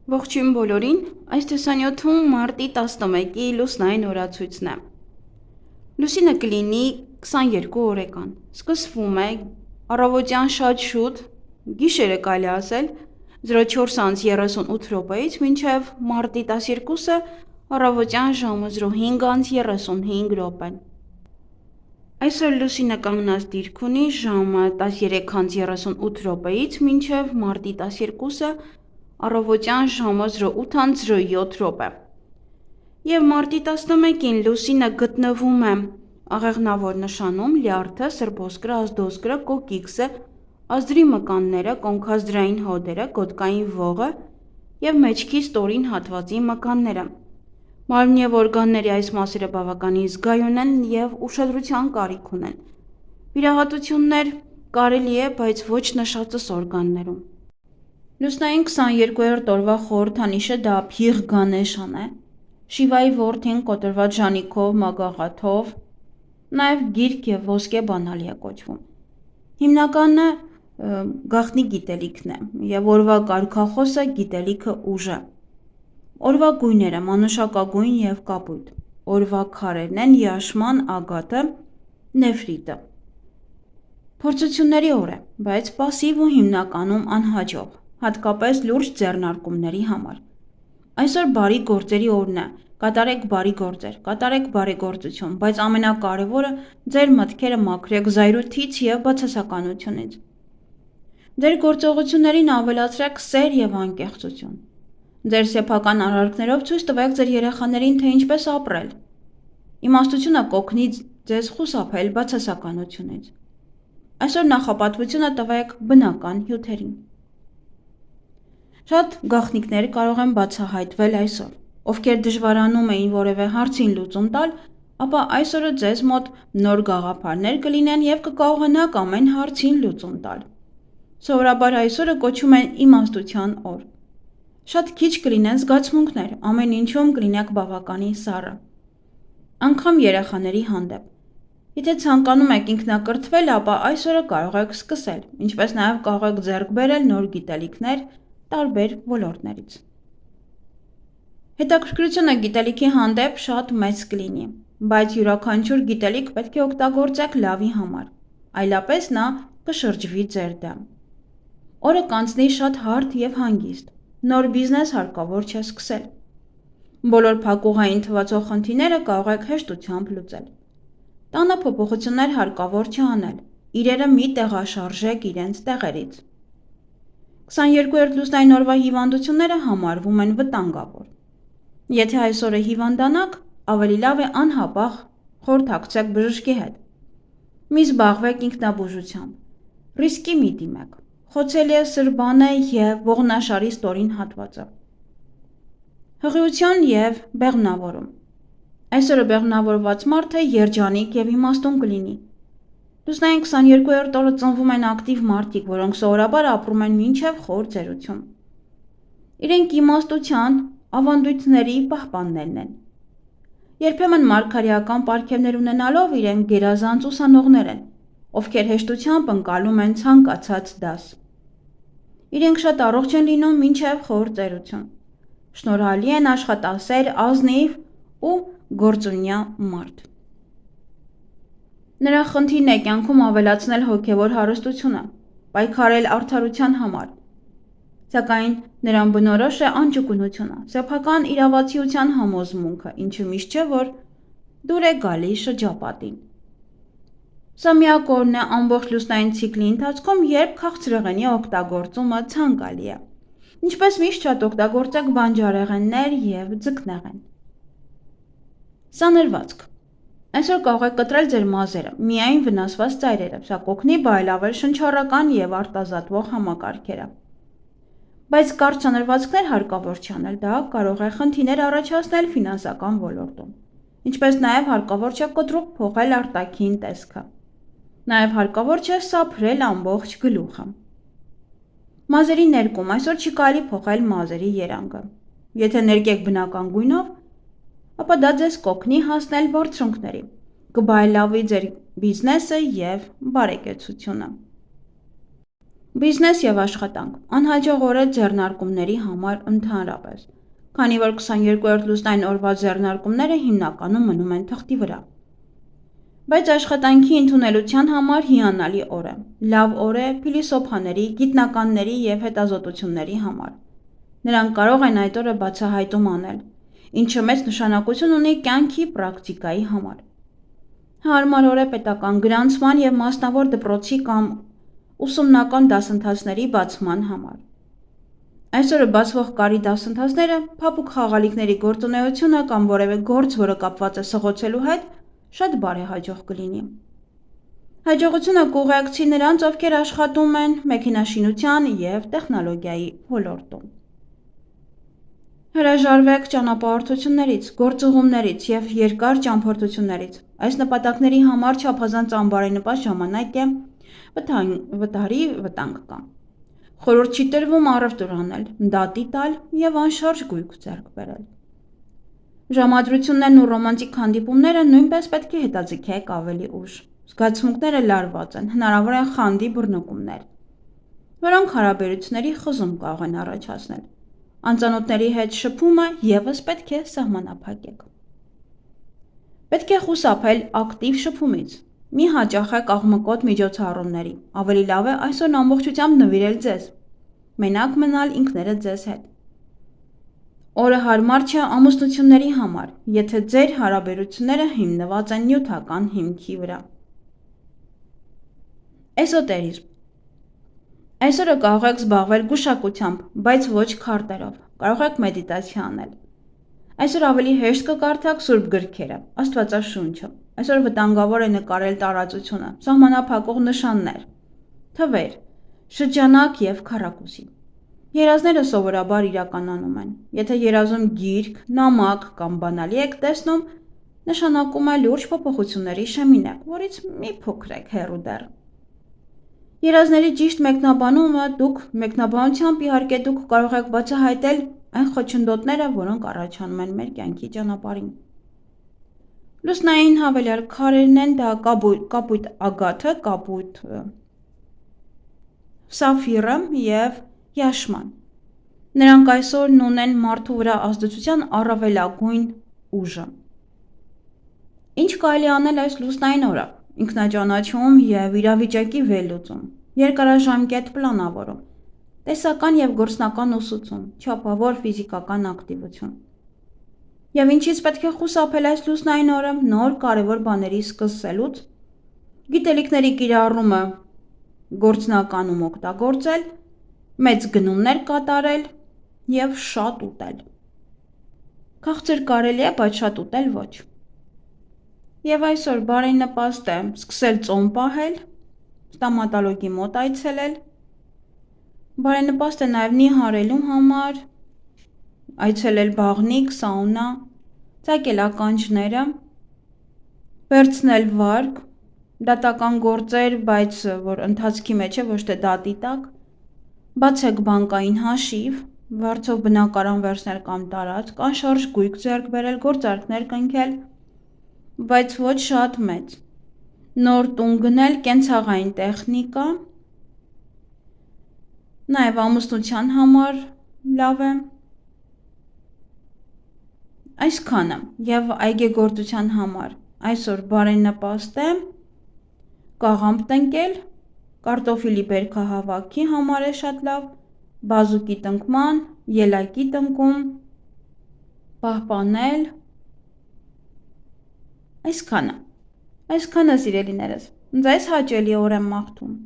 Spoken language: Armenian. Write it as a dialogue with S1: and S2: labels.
S1: Ողջույն բոլորին, այս տեսանյութում մարտի 11-ի լուսնային օրացույցն է։ Լուսինը կլինի 22 օրեկան, սկսվում է առավոտյան շատ շուտ, գիշերը կարելի ասել 04:38 րոպեից մինչև մարտի 12-ը առավոտյան ժամը 05:35 րոպեն։ Այսօր լուսինը կանգնած դիրք ունի ժամը 13:38 րոպեից մինչև մարտի 12-ը առավոտյան ժամը 08:07 րոպե։ Եվ մարտի 11-ին լուսինը գտնվում է աղեղնավոր նշանում, լյարդը, սրբոսկրը, ազդոսկրը, կոկիքսը, ազդրի մկանները, կոնքազդրային հոդերը, գոտկային ողը և մեջքի ստորին հատվածի մկանները։ Մարմնի և օրգանների այս մասերը բավականին զգայուն են և ուշադրության կարիք ունեն։ Վիրահատություններ կարելի է, բայց ոչ նշածս օրգաններում։ Լուսնային 22-րդ օրվա խորհրդանիշը դա Փիղ Գանեշան է, Շիվայի որդին կոտրված ժանիքով, մագաղաթով, նաև գիրք և ոսկե բանալի է կոչվում։ Հիմնականը գաղտնի գիտելիքն է և օրվա կարգախոսը գիտելիքը ուժ է։ Օրվա գույները մանուշակագույն և կապույտ, օրվա քարերն են յաշման, ագաթը, նեֆրիտը։ Փորձությունների օր է, բայց պասիվ ու հիմնականում անհաջող, հատկապես լուրջ ձեռնարկումների համար։ Այսօր բարի գործերի օրն է, կատարեք բարի գործեր, կատարեք բարեգործություն, բայց ամենակարևորը ձեր մտքերը մաքրեք զայրույթից և բացասականությունից։ Ձեր գործողություններին ավելացրեք սեր և անկեղծություն։ Ձեր սեփական արարքներով ցույց տվեք ձեր երեխաներին, թե ինչպես ապրել։ Իմաստությունը կօգնի ձեզ խուսափել բացասականությունից։ Այսօր նախապատվությունը տվեք բնական հյութերին։ Շատ գաղտնիքներ կարող են բացահայտվել այսօր։ Ովքեր դժվարանում էին որևէ հարցին լուծում տալ, ապա այսօրը ձեզ մոտ նոր գաղափարներ կլինեն և կկարողանաք ամեն հարցին լուծում տալ։ Սովորաբար այսօրը կոչում են իմաստության օր։ Շատ քիչ կլինեն զգացմունքներ, ամեն ինչում կլինեք բավականին սառը։ Անգամ երեխաների հանդեպ։ Եթե ցանկանում եք ինքնակրթվել, ապա այսօրը կարող եք սկսել, ինչպես նաև կարող եք ձեռք բերել նոր գիտելիքներ տարբեր ոլորտներից։ Հետաքրքրությունը գիտելիքի հանդեպ շատ մեծ կլինի, բայց յուրաքանչյուր գիտելիք պետք է օգտագործեք լավի համար, այլապես նա կշրջվի ձեր դեմ։ Օրը կանցնի շատ հարթ և հանգիստ, նոր բիզնես հարկավոր չէ սկսել։ Բոլոր փակուղային թվացող խնդիրները կարող եք հեշտությամբ լուծել։ Տանը փոփոխություններ հարկավոր չէ անել, իրերը մի տեղաշարժեք իրենց տեղերից։ 22-րդ լուսնային օրվա հիվանդությունները համարվում են վտանգավոր։ Եթե այս օրը հիվանդանաք, ավելի լավ է անհապաղ խորհրդակցեք բժշկի հետ։ Մի զբաղվեք ինքնաբուժությամբ, ռիսկի մի դիմեք, խոցելի է սրբանը և ողնաշարի ստորին հատվածը։ Հղիություն և բեղմնավորում։ Այսօրը բեղմնավորված մարդը երջանիկ և իմաստուն կլինի։ Լուսնային 22-րդ օրը ծնվում են ակտիվ մարդիկ, որոնք սովորաբար ապրում են մինչև խոր ծերություն։ Իրենք իմաստության, ավանդույթների պահպաններն են։ Երբեմն մարգարեական պարգևներ ունենալով իրենք գերազանց ուսանողներ են, ովքեր հեշտությամբ ընկալում են ցանկացած դաս։ Իրենք շատ առողջ են լինում մինչև խոր ծերություն։ Շնորհալի են, աշխատասեր, ազնիվ ու գործունյա մարդ։ Նրա խնդիրն է կյանքում ավելացնել հոգևոր հարստությունը, պայքարել արդարության համար։ Սակայն նրան բնորոշ է անճկունությունը, սեփական իրավացիության համոզմունքը, ինչը միշտ չէ, որ դուր է գալիս շրջապատին։ Սա միակ օրն է ամբողջ լուսնային ցիկլի ընթացքում, երբ քաղցրեղենի օգտագործումը ցանկալի է։ Ինչպես միշտ շատ օգտագործեք բանջարեղեններ և ձկնեղեն։ Սանրվածք։ Այսօր կարող եք կտրել ձեր մազերը, միայն վնասված ծայրերը, սա կօգնի բարելավել շնչառական և արտազատվող համակարգերը։ Բայց կարճ սանրվածքներ հարկավոր չի անել, դա կարող է խնդիրներ առաջացնել ֆինանսական ոլորտում, ինչպես նաև հարկավոր չէ կտրուկ փոխել արտաքին տեսքը։ Նաև հարկավոր չէ սափրել ամբողջ գլուխը։ Մազերի ներկում այսօր չի կարելի փոխել մազերի երանգը։ Եթե ներկեք բնական գույնով, ապա դա ձեզ կօգնի հասնել բարձունքների, կբարելավի ձեր բիզնեսը և բարեկեցությունը։ Բիզնես և աշխատանք, անհաջող օր է ձեռնարկումների համար ընդհանրապես, քանի որ 22-րդ լուսնային օրվա ձեռնարկումները հիմնականում մնում են թղթի վրա։ Բայց աշխատանքի ընդունելության համար հիանալի օր է, լավ օր է փիլիսոփաների, գիտնականների և հետազոտությունների համար։ Նրանք կարող են այդ օրը բացահայտում անել, ինչը մեծ նշանակություն ունի կյանքի պրակտիկայի համար։ Հարմար օր է պետական գրանցման և մասնավոր դպրոցի կամ ուսումնական դասընթացների բացման համար։ Այսօրը բացվող կարի դասընթացները, փափուկ խաղալիքների գործունեությունը կամ որևէ գործ, որը կապված է սղոցելու հետ, շատ բարեհաջող կլինի։ Հաջողությունը կուղեկցի նրանց, ովքեր աշխատում են մեքենաշինության և տեխնոլոգիայի ոլորտում։ Հրաժարվեք ճանապարհորդություններից, գործուղումներից և երկար ճամփորդություններից։ Այս նպատակների համար չափազանց անբարենպաստ ժամանակ է, վթարի վտանգ կա։ Խորհուրդ չի տրվում առևտուր անել, դատի տալ և անշարժ գույք ձեռք բերել։ Ժամադրություններն ու ռոմանտիկ հանդիպումները նույնպես պետք է հետաձգեք ավելի ուշ։ Զգացմունքները լարված են, հնարավոր են խանդի բռնկումներ, որոնք հարաբերությունների խզում կարող են առաջացնել։ Անծանոթների հետ շփումը ևս պետք է սահմանափակեք։ Պետք է խուսափել ակտիվ շփումից։ Մի հաճախեք աղմկոտ միջոցառումների, ավելի լավ է այսօրն ամբողջությամբ նվիրել ձեզ, մենակ մնալ ինքներդ ձեզ հետ։ Օրը հարմար չէ ամուսնությունների համար, եթե ձեր հարաբերությունները հիմնված են նյութական հիմքի վրա։ Էզոտերիզմ։ Այսօրը կարող եք զբաղվել գուշակությամբ, բայց ոչ քարտերով, կարող եք մեդիտացիա անել։ Այսօր ավելի հեշտ կկարդաք սուրբ գրքերը, Աստվածաշունչը։ Այսօր վտանգավոր է նկարել տարածությունը, սահմանափակող նշաններ, թվեր, շրջանակ և քառակուսի։ Երազները սովորաբար իրականանում են։ Եթե երազում գիրք, նամակ կամ բանալի եք տեսնում, նշանակում է լուրջ փոփոխությունների շեմին եք, որից մի փոքր եք հեռու դեռ։ Երազների ճիշտ մեկնաբանությամբ իհարկե դուք կարող եք բացահայտել այն խոչընդոտները, որոնք առաջանում են մեր կյանքի ճանապարհին։ Լուսնային հավելյալ քարերն են դա կապույտ ագաթը, կապույտ սաֆիրը և յաշման։ Նրանք այսօրն ունեն մարդու վրա ազդեցության առավելագույն ուժը։ Ինչ կարելի անել այս լուսնային օրը։ Ինքնաճանաչում և իրավիճակի վերլուծում, երկարաժամկետ պլանավորում, տեսական և գործնական ուսուցում, չափավոր ֆիզիկական ակտիվություն։ Եվ ինչից պետք է խուսափել այս լուսնային օրը նոր կարևոր բաների սկսելուց, գիտելիքների կիրառումը գործնականում օգտագործել, մեծ գնումներ կատարել և շատ ուտել։ Քաղցր կարելի է, բայց շատ ուտել ոչ։ Եվ այսօր բարենպաստ է սկսել ծոմ պահել, ստոմատոլոգի մոտ այցելել, բարենպաստ է նաև նիհարելու համար, այցելել բաղնիք, սաունա, ծակել ականջները, վերցնել վարկ, դատական գործեր, բայց որ ընթացքի մեջ է, ոչ թե դատի տակ, բացեք բանկային հաշիվ, վարձով բնակարան վերցնել կամ տարածք, անշարժ գույք ձեռք բերել, գործարքներ կնքել, բայց ոչ շատ մեծ, նոր տուն գնել, կենցաղային տեխնիկա, նաև ամուսնության համար լավ է։ Այսքանը և այգեգործության համար այսօր բարենպաստ է կաղամբ տնկել, կարտոֆիլի բերքահավաքի համար է շատ լավ, բազուկի տնկման, ելակի տնկում, պահպանել, այսքանը սիրելիներս, ձեզ հաճելի օր եմ մաղթում։